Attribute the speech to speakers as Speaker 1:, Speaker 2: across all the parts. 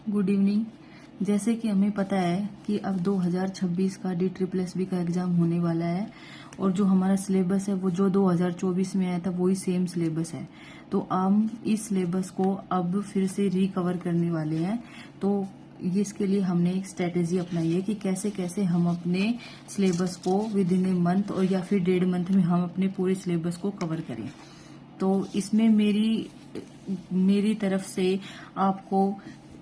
Speaker 1: Good evening. जैसे कि हमें पता है कि अब 2026 का DSSS का एग्जाम होने वाला है और जो हमारा सिलेबस है वो जो 2024 में आया था वही सेम सिलेबस है। तो हम इस सिलेबस को अब फिर से रिकवर करने वाले हैं। तो ये इसके लिए हमने एक स्ट्रेटेजी अपनाई है कि कैसे कैसे हम अपने सिलेबस को विद इन ए मंथ और या फिर 1.5 मंथ में हम अपने पूरे सिलेबस को कवर करें। तो इसमें मेरी तरफ से आपको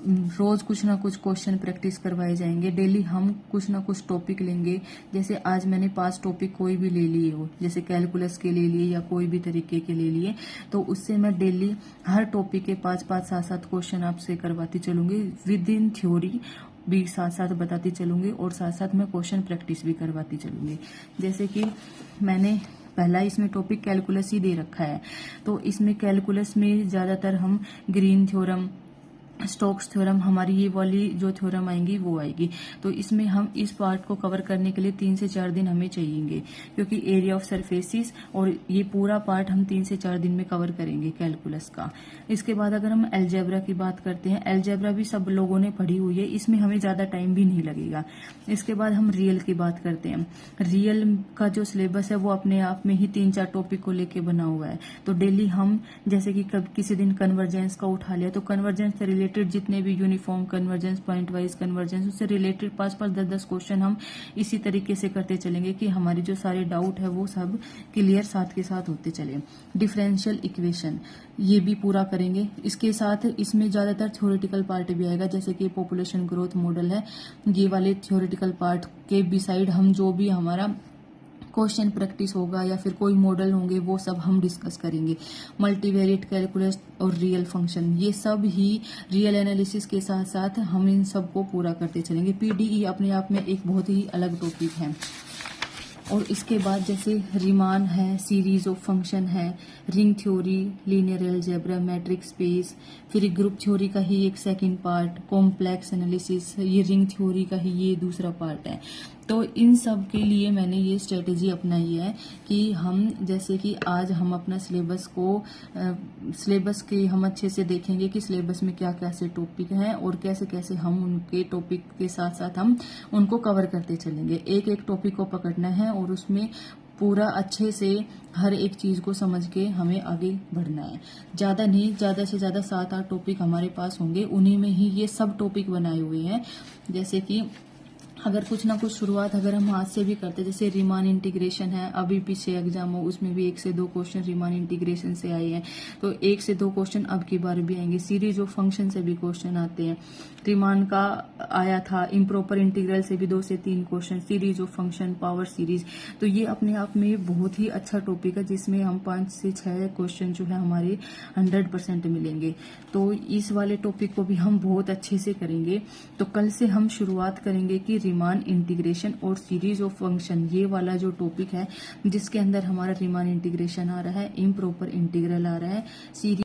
Speaker 1: रोज कुछ ना कुछ क्वेश्चन प्रैक्टिस करवाए जाएंगे। डेली हम कुछ ना कुछ टॉपिक लेंगे। जैसे आज मैंने 5 टॉपिक कोई भी ले लिए हो, जैसे कैलकुलस के ले लिए या कोई भी तरीके के ले लिए, तो उससे मैं डेली हर टॉपिक के 5-5 7-7 क्वेश्चन आपसे करवाती चलूंगी। विद इन थ्योरी भी साथ साथ बताती चलूंगी और साथ साथ मैं क्वेश्चन प्रैक्टिस भी करवाती चलूंगी। जैसे कि मैंने पहला इसमें टॉपिक कैलकुलस ही दे रखा है। तो इसमें कैलकुलस में ज्यादातर हम ग्रीन थ्योरम, स्टोक्स थ्योरम, हमारी ये वाली जो थ्योरम आएंगी वो आएगी। तो इसमें हम इस पार्ट को कवर करने के लिए 3 से 4 दिन हमें चाहिएंगे, क्योंकि एरिया ऑफ सरफेसिस और ये पूरा पार्ट हम 3 से 4 दिन में कवर करेंगे कैलकुलस का। इसके बाद अगर हम अलजेब्रा की बात करते हैं, अलजेब्रा भी सब लोगों ने पढ़ी हुई है, इसमें हमें ज्यादा टाइम भी नहीं लगेगा। इसके बाद हम रियल की बात करते हैं। रियल का जो सिलेबस है वो अपने आप में ही 3-4 टॉपिक को लेके बना हुआ है। तो डेली हम जैसे कि कब किसी दिन कन्वर्जेंस का उठा लिया, तो कन्वर्जेंस से रिलेटेड जितने भी uniform convergence, point wise convergence, उससे रिलेटेड 5-5 10-10 क्वेश्चन हम इसी तरीके से करते चलेंगे कि हमारी जो सारे डाउट है वो सब क्लियर साथ के साथ होते चले। डिफरेंशियल इक्वेशन ये भी पूरा करेंगे। इसके साथ इसमें ज्यादातर थ्योरेटिकल पार्ट भी आएगा, जैसे कि पॉपुलेशन ग्रोथ मॉडल है। ये वाले थ्योरेटिकल पार्ट के बिसाइड हम जो भी हमारा क्वेश्चन प्रैक्टिस होगा या फिर कोई मॉडल होंगे वो सब हम डिस्कस करेंगे। मल्टीवेरिएट कैलकुलस और रियल फंक्शन, ये सब ही रियल एनालिसिस के साथ साथ हम इन सब को पूरा करते चलेंगे। पीडीई अपने आप में एक बहुत ही अलग टॉपिक है। और इसके बाद जैसे रिमान है, सीरीज ऑफ फंक्शन है, ring theory, linear algebra, matric space, फिर ग्रुप थ्योरी का ही एक सेकंड पार्ट, कॉम्प्लेक्स एनालिसिस, ये रिंग थ्योरी का ही ये दूसरा पार्ट है। तो इन सब के लिए मैंने ये स्ट्रेटेजी अपनाई है कि हम जैसे कि आज हम अपना सिलेबस के हम अच्छे से देखेंगे कि सिलेबस में क्या कैसे टॉपिक हैं और कैसे कैसे हम उनके टॉपिक के साथ साथ हम उनको कवर करते चलेंगे। एक एक टॉपिक को पकड़ना है और उसमें पूरा अच्छे से हर एक चीज को समझ के हमें आगे बढ़ना है। ज्यादा नहीं, ज्यादा से ज्यादा 7-8 टॉपिक हमारे पास होंगे, उन्हीं में ही ये सब टॉपिक बनाए हुए हैं। जैसे कि अगर कुछ ना कुछ शुरुआत अगर हम हाथ से भी करते, जैसे रीमान इंटीग्रेशन है, अभी पीछे एग्जाम हो उसमें भी 1 से 2 क्वेश्चन रीमान इंटीग्रेशन से आए हैं, तो 1 से 2 क्वेश्चन अब की बार भी आएंगे। सीरीज ऑफ फंक्शन से भी क्वेश्चन आते हैं। रीमान का आया था, इम्प्रॉपर इंटीग्रल से भी 2 से 3 question, series of function, power series. तो ये अपने आप में बहुत ही अच्छा टॉपिक है जिसमें हम 5 से 6 क्वेश्चन जो है हमारे 100% मिलेंगे। तो इस वाले टॉपिक को भी हम बहुत अच्छे से करेंगे। तो कल से हम शुरुआत करेंगे कि रीमान इंटीग्रेशन और सीरीज ऑफ फंक्शन, ये वाला जो टॉपिक है जिसके अंदर हमारा रीमान इंटीग्रेशन आ रहा है, इम्प्रॉपर इंटीग्रल आ रहा है, सीरीज।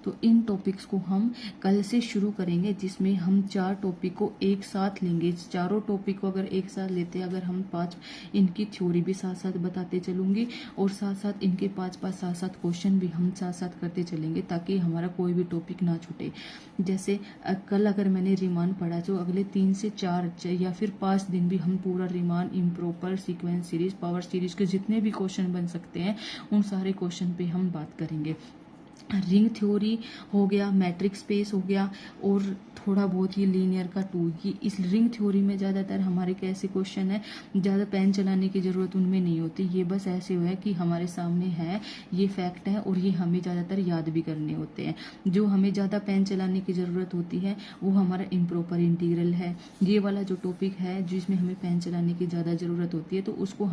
Speaker 1: तो इन टॉपिक्स को हम कल से शुरू करेंगे, जिसमें हम 4 टॉपिक को एक साथ लेंगे। चारों टॉपिक को अगर एक साथ लेते हैं, अगर हम 5 इनकी थ्योरी भी साथ साथ बताते चलूंगी और साथ साथ इनके 5-5 7-7 क्वेश्चन भी हम साथ साथ करते चलेंगे, ताकि हमारा कोई भी टॉपिक ना छूटे। जैसे कल अगर मैंने रीमान पढ़ा, तो अगले 3 से 4 या फिर 5 दिन भी हम पूरा Riemann, improper, sequence series, power series के जितने भी क्वेश्चन बन सकते हैं उन सारे क्वेश्चन पे हम बात करेंगे। रिंग थ्योरी हो गया, मैट्रिक स्पेस हो गया और थोड़ा बहुत ही लीनियर का टू। ये इस रिंग थ्योरी में ज्यादातर हमारे कैसे क्वेश्चन है, ज्यादा पेन चलाने की जरूरत उनमें नहीं होती। ये बस ऐसे हुआ है कि हमारे सामने है, ये फैक्ट है और ये हमें ज्यादातर याद भी करने होते हैं। जो हमें ज्यादा पेन चलाने की जरूरत होती है वो हमारा इम्प्रॉपर इंटीग्रल है। ये वाला जो टॉपिक है जिसमें हमें पेन चलाने की ज्यादा जरूरत होती है, तो उसको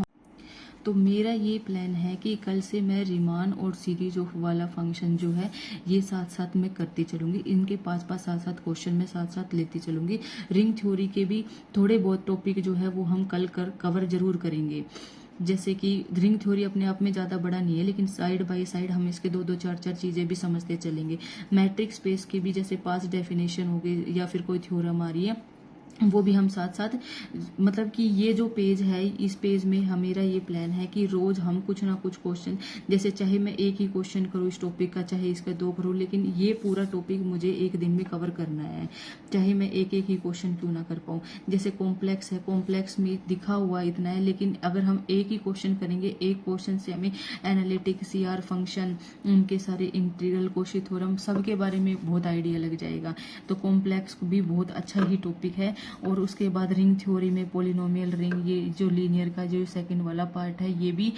Speaker 1: तो मेरा ये प्लान है कि कल से मैं रीमान और सीरीज ऑफ वाला फंक्शन जो है ये साथ साथ मैं करती चलूंगी। इनके 5-5 7-7 क्वेश्चन मैं साथ साथ लेती चलूंगी। रिंग थ्योरी के भी थोड़े बहुत टॉपिक जो है वो हम कल कवर जरूर करेंगे। जैसे कि रिंग थ्योरी अपने आप में ज्यादा बड़ा नहीं है, लेकिन साइड बाय साइड हम इसके 2-2 4-4 चीजें भी समझते चलेंगे। मैट्रिक स्पेस की भी जैसे पास डेफिनेशन हो गई या फिर कोई थ्योरम आ रही है वो भी हम साथ साथ, मतलब कि ये जो पेज है, इस पेज में मेरा ये प्लान है कि रोज हम कुछ ना कुछ क्वेश्चन, जैसे चाहे मैं एक ही क्वेश्चन करूँ इस टॉपिक का, चाहे इसका 2 करूँ, लेकिन ये पूरा टॉपिक मुझे एक दिन में कवर करना है, चाहे मैं एक एक ही क्वेश्चन क्यों ना कर पाऊँ। जैसे कॉम्प्लेक्स है, कॉम्प्लेक्स में दिखा हुआ इतना है, लेकिन अगर हम एक ही क्वेश्चन करेंगे, एक क्वेश्चन से हमें एनालिटिक, सीआर फंक्शन, उनके सारे इंटीग्रल, कोशी थ्योरम, सबके बारे में बहुत आइडिया लग जाएगा। तो कॉम्प्लेक्स भी बहुत अच्छा ही टॉपिक है। और उसके बाद रिंग थ्योरी में पॉलिनोमियल रिंग, ये जो लीनियर का जो सेकंड वाला पार्ट है, ये भी,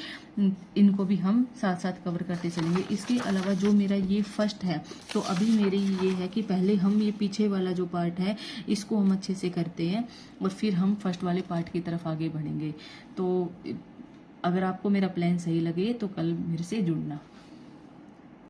Speaker 1: इनको भी हम साथ साथ कवर करते चलेंगे। इसके अलावा जो मेरा ये फर्स्ट है, तो अभी मेरी ये है कि पहले हम ये पीछे वाला जो पार्ट है इसको हम अच्छे से करते हैं और फिर हम फर्स्ट वाले पार्ट की तरफ आगे बढ़ेंगे। तो अगर आपको मेरा प्लान सही लगे तो कल मेरे से जुड़ना।